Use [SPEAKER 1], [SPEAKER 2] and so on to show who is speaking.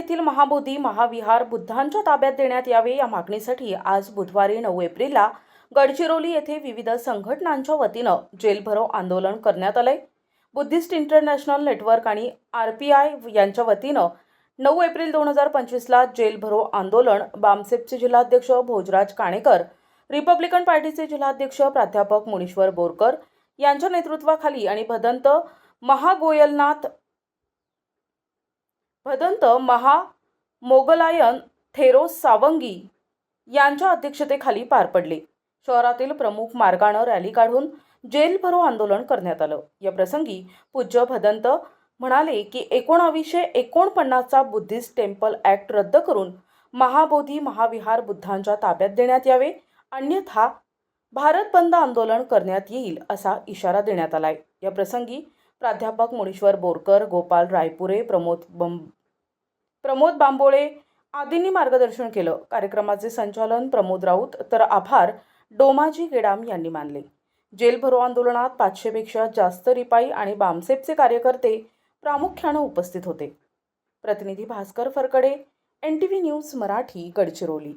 [SPEAKER 1] येथील महाबोधी महाविहार बुद्धांच्या ताब्यात देण्यात यावे या मागणीसाठी आज बुधवारी 9 एप्रिलला गडचिरोली येथे विविध संघटनांच्या वतीनं जेल भरो आंदोलन करण्यात आले। बुद्धिस्ट इंटरनॅशनल नेटवर्क आणि आरपीआय यांच्या वतीनं 9 एप्रिल 2025ला जेल भरो आंदोलन बामसेपचे जिल्हाध्यक्ष भोजराज काणेकर, रिपब्लिकन पार्टीचे जिल्हाध्यक्ष प्राध्यापक मुनीश्वर बोरकर यांच्या नेतृत्वाखाली आणि भदंत मोगलायन थेरोस सावंगी यांच्या अध्यक्षतेखाली पार पडले। शहरातील प्रमुख मार्गाने रॅली काढून जेल भरो आंदोलन करण्यात आलं। या प्रसंगी पूज्य भदंत म्हणाले की 1949चा बुद्धिस्ट टेम्पल ॲक्ट रद्द करून महाबोधी महाविहार बुद्धांच्या ताब्यात देण्यात यावे, अन्यथा भारत बंद आंदोलन करण्यात येईल असा इशारा देण्यात आलाय। या प्रसंगी प्राध्यापक मुनीश्वर बोरकर, गोपाल रायपुरे, प्रमोद बांबोळे आदींनी मार्गदर्शन केलं। कार्यक्रमाचे संचालन प्रमोद राऊत तर आभार डोमाजी गेडाम यांनी मानले। जेल भरो आंदोलनात 500 पेक्षा जास्त रिपाई आणि बामसेपचे कार्यकर्ते प्रामुख्याने उपस्थित होते। प्रतिनिधी भास्कर फरकडे, NTV न्यूज मराठी, गडचिरोली।